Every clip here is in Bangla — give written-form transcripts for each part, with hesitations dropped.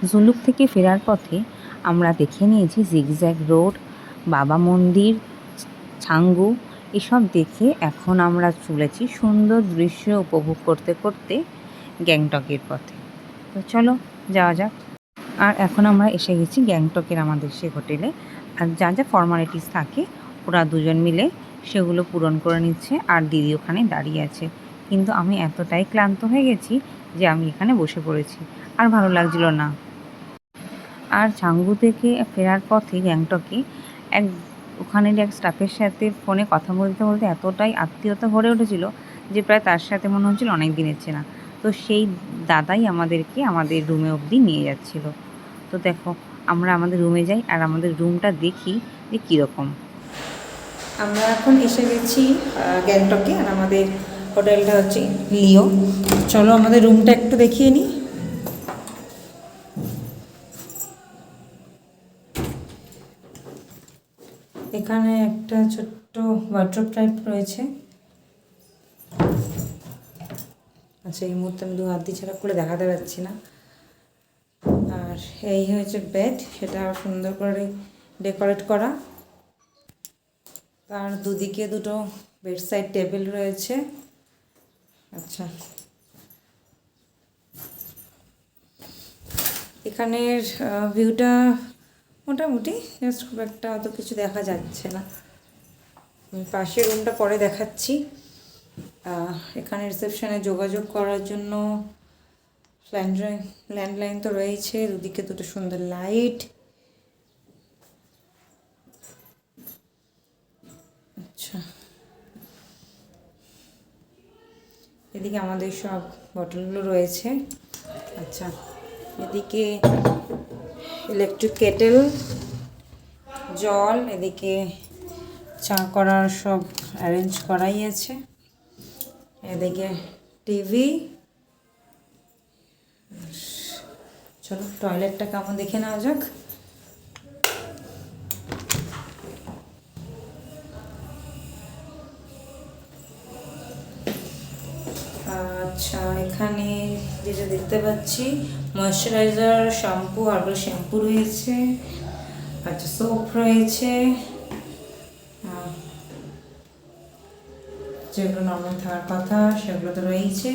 জুলুক থেকে ফেরার পথে আমরা দেখে নিয়েছি জিগজ্যাগ রোড, বাবা মন্দির, ছাঙ্গু এসব দেখে এখন আমরা চলেছি সুন্দর দৃশ্য উপভোগ করতে করতে গ্যাংটকের পথে। তো চলো যাওয়া যাক। আর এখন আমরা এসে গেছি গ্যাংটকের আমাদের সে হোটেলে। আর যা যা ফর্মালিটিস থাকে ওরা দুজন মিলে সেগুলো পূরণ করে নিচ্ছে, আর দিদি ওখানে দাঁড়িয়ে আছে। কিন্তু আমি এতটাই ক্লান্ত হয়ে গেছি যে আমি এখানে বসে পড়েছি, আর ভালো লাগছিল না। আর ছাঙ্গু থেকে ফেরার পথে গ্যাংটকে এক ওখানের এক স্টাফের সাথে ফোনে কথা বলতে বলতে এতটাই আত্মীয়তা গড়ে উঠেছিল যে প্রায় তার সাথে মনে হচ্ছিল অনেক দিনের চেনা। তো সেই দাদাই আমাদেরকে আমাদের রুমে অবধি নিয়ে যাচ্ছিল। তো দেখো আমরা আমাদের রুমে যাই আর আমাদের রুমটা দেখি যে কীরকম। আমরা এখন এসে গেছি গ্যাংটকে, আর আমাদের হোটেলটা হচ্ছে লিও। চলো আমাদের রুমটা একটু দেখিয়ে নিই। এখানে একটা ছোট্ট ওয়ার্ড্রপ টাইপ রয়েছে। আচ্ছা, এই মুহূর্তে আমি দু হাত দিয়ে ছাড়া করে দেখাতে পারছি না। আর এই হয়েছে বেড, সেটা সুন্দর করে ডেকোরেট করা। তার দুদিকে দুটো বেড সাইড টেবিল রয়েছে। আচ্ছা, এখানের ভিউটা মোটামুটি, জাস্ট খুব একটা অত কিছু দেখা যাচ্ছে না। পাশের রুমটা পরে দেখাচ্ছি। এখানে রিসেপশনে যোগাযোগ করার জন্য ল্যান্ডলাইন তো রয়েছে, দুদিকে দুটো সুন্দর লাইট। আচ্ছা, এদিকে আমাদের সব বটলগুলো রয়েছে। আচ্ছা, এদিকে ইলেকট্রিক কেটেল, জল, এদিকে চা করার সব অ্যারেঞ্জ করাই আছে। এদিকে টিভি। চলো টয়লেটটা কেমন দেখে নেওয়া যাক। আচ্ছা, এখানে যেটা দেখতে পাচ্ছি ময়শ্চারাইজার, শ্যাম্পু, হার্বাল শ্যাম্পু রয়েছে। আচ্ছা, সোপ রয়েছে, যেগুলো নর্মাল থাকার কথা সেগুলো তো রয়েছে।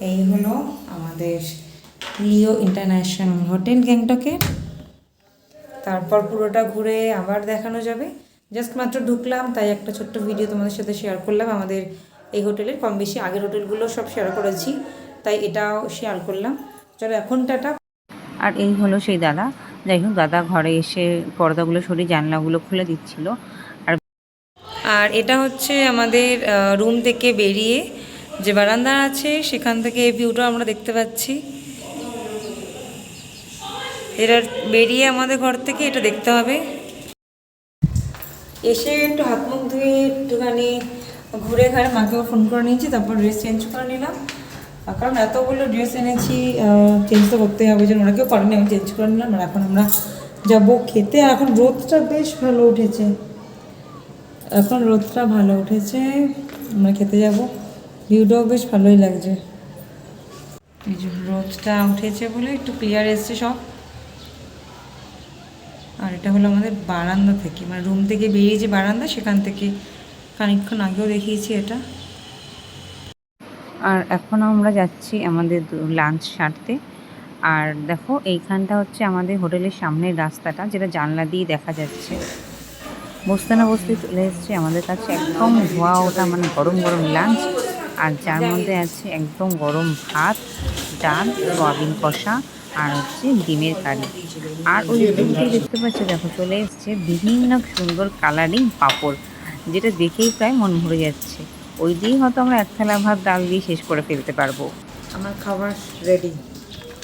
এই হলো আমাদের লিও ইন্টারন্যাশনাল হোটেল গ্যাংটকে। তারপর পুরোটা ঘুরে আবার দেখানো যাবে। জাস্ট মাত্র ঢুকলাম, তাই একটা ছোট্ট ভিডিও তোমাদের সাথে শেয়ার করলাম। আমাদের এই হোটেলের কম বেশি আগের হোটেলগুলো সব শেয়ার করেছি, তাই এটাও শেয়ার করলাম। চলো এখন টাটা। আর এই হলো সেই দাদা। যাই হোক, দাদা ঘরে এসে পর্দাগুলো সরিয়ে জানলাগুলো খুলে দিচ্ছিল। আর এটা হচ্ছে আমাদের রুম থেকে বেরিয়ে যে বারান্দা আছে, সেখান থেকে এই ভিউটা আমরা দেখতে পাচ্ছি। এটা বেরিয়ে আমাদের ঘর থেকে এটা দেখতে হবে। এসে একটু হাত মুখ ধুয়ে একটুখানি ঘুরে ঘাড়ে মাকেও ফোন করে নিয়েছি, তারপর ড্রেস চেঞ্জ করে নিলাম। কারণ এতগুলো ড্রেস এনেছি, চেঞ্জ তো করতে হবে, যেন ওরা কেউ করেনি, আমি চেঞ্জ করে নিলাম। আর এখন আমরা যাবো খেতে। আর এখন রোদটা বেশ ভালো উঠেছে, আমরা খেতে যাব। ভিউটাও বেশ ভালোই লাগছে, এই যে রোদটা উঠেছে বলে একটু ক্লিয়ার এসছে সব। আর এটা হলো আমাদের বারান্দা থেকে, মানে রুম থেকে বেরিয়ে যে বারান্দা, সেখান থেকে খানিকক্ষণ আগেও দেখিয়েছি এটা। আর এখন আমরা যাচ্ছি আমাদের লাঞ্চ সারতে। আর দেখো এইখানটা হচ্ছে আমাদের হোটেলের সামনের রাস্তাটা, যেটা জানলা দিয়ে দেখা যাচ্ছে। বসতে না বসতে চলে এসছে আমাদের কাছে একদম ধোয়া ওঠা, মানে গরম গরম লাঞ্চ। আর যার মধ্যে আছে একদম গরম ভাত, ডাল, সয়াবিন কষা, আর হচ্ছে ডিমের কারি। আর ওই দিকটাই দেখতে পাচ্ছি, দেখো চলে এসছে বিভিন্ন সুন্দর কালারিং পাঁপড়, যেটা দেখেই প্রায় মন ভরে যাচ্ছে। ওই দিয়েই হয়তো আমরা এক থালা ভাত ডাল দিয়ে শেষ করে ফেলতে পারবো। আমার খাবার রেডি,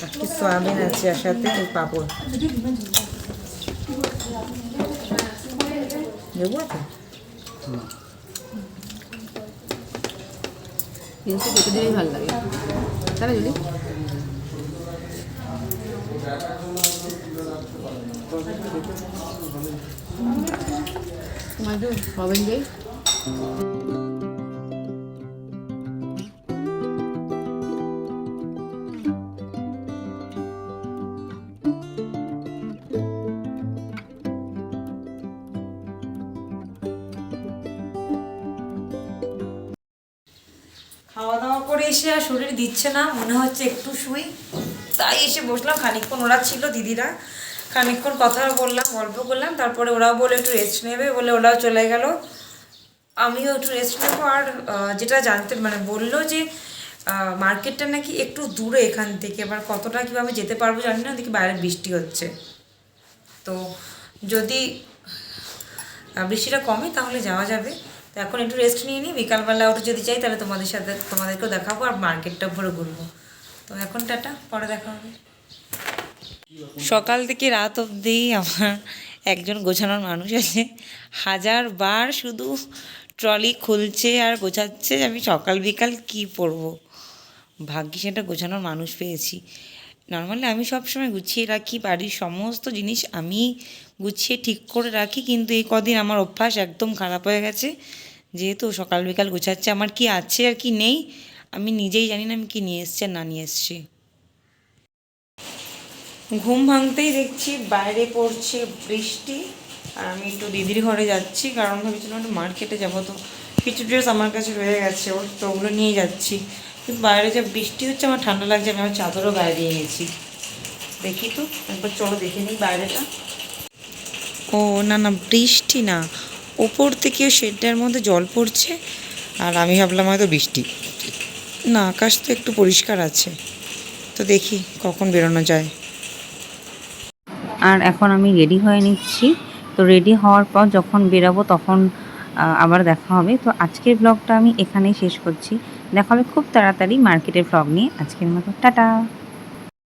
একটু সয়াবিন আছে আর সাথে এই পাঁপড় দেবো। জিনিসটা দেখে দিলেই ভালো লাগে, তাই না জুলি? তোমার একটু সয়াবিন দিয়ে এসে আর শরীর দিচ্ছে না, মনে হচ্ছে একটু শুই, তাই এসে বসলাম খানিকক্ষণ। ওরা ছিল দিদিরা, খানিকক্ষণ কথা বললাম, গল্প করলাম, তারপরে ওরাও বলে একটু রেস্ট নেবে বলে ওরাও চলে গেল, আমিও একটু রেস্ট নেবো। আর যেটা জানতে মানে বললো যে মার্কেটটা নাকি একটু দূরে এখান থেকে, এবার কতটা কীভাবে যেতে পারবো জানি না, দেখি বাইরে বৃষ্টি হচ্ছে, তো যদি বৃষ্টিটা কমে তাহলে যাওয়া যাবে। তো এখন একটু রেস্ট নিয়ে নিই, বিকালবেলা ওটা যদি চাই তাহলে তোমাদেরকেও দেখাবো আর মার্কেটটা ভরে ঘুরবো। তো এখন টাটা, পরে দেখা হবে। সকাল থেকে রাত অবধি আমার একজন গোছানোর মানুষ আছে, হাজারবার শুধু ট্রলি খুলছে আর গোছাচ্ছে, আমি সকাল বিকাল কী পরবো। ভাগ্যিস একটা গোছানোর মানুষ পেয়েছি। নর্মালি আমি সবসময় গুছিয়ে রাখি, বাড়ির সমস্ত জিনিস আমি গুছিয়ে ঠিক করে রাখি, কিন্তু এই কদিন আমার অভ্যাস একদম খারাপ হয়ে গেছে। যেহেতু সকাল বিকাল গোছাচ্ছে, আমার কি আছে আর কি নেই আমি নিজেই জানি না, আমি কি নিয়ে এসছি আর না নিয়ে এসছি। ঘুম ভাঙতেই দেখছি বাইরে পড়ছে বৃষ্টি, আর আমি একটু দিদির ঘরে যাচ্ছি, কারণ ভেবেছিলাম একটু মার্কেটে যাবো, তো কিছু ড্রেস আমার কাছে রয়ে গেছে ওর, তো ওগুলো নিয়ে যাচ্ছি। কিন্তু বাইরে যে বৃষ্টি হচ্ছে আমার ঠান্ডা লাগছে, আমি আমার চাদরও গায়ে দিয়ে গেছি। দেখি তো একবার, চলো দেখে নিই বাইরেটা। ও না না, বৃষ্টি না, ওপর থেকে শেডটার মধ্যে জল পড়ছে, আর আমি ভাবলাম হয়তো বৃষ্টি। না, আকাশ তো একটু পরিষ্কার আছে, তো দেখি কখন বেরোনো যায়। আর এখন আমি রেডি হয়ে নিচ্ছি। তো রেডি হওয়ার পর যখন বেরাবো তখন আবার দেখা হবে। তো আজকের ব্লগটা আমি এখানেই শেষ করছি। দেখা হবে খুব তাড়াতাড়ি মার্কেটের ব্লগ নিয়ে। আজকের মতো টাটা।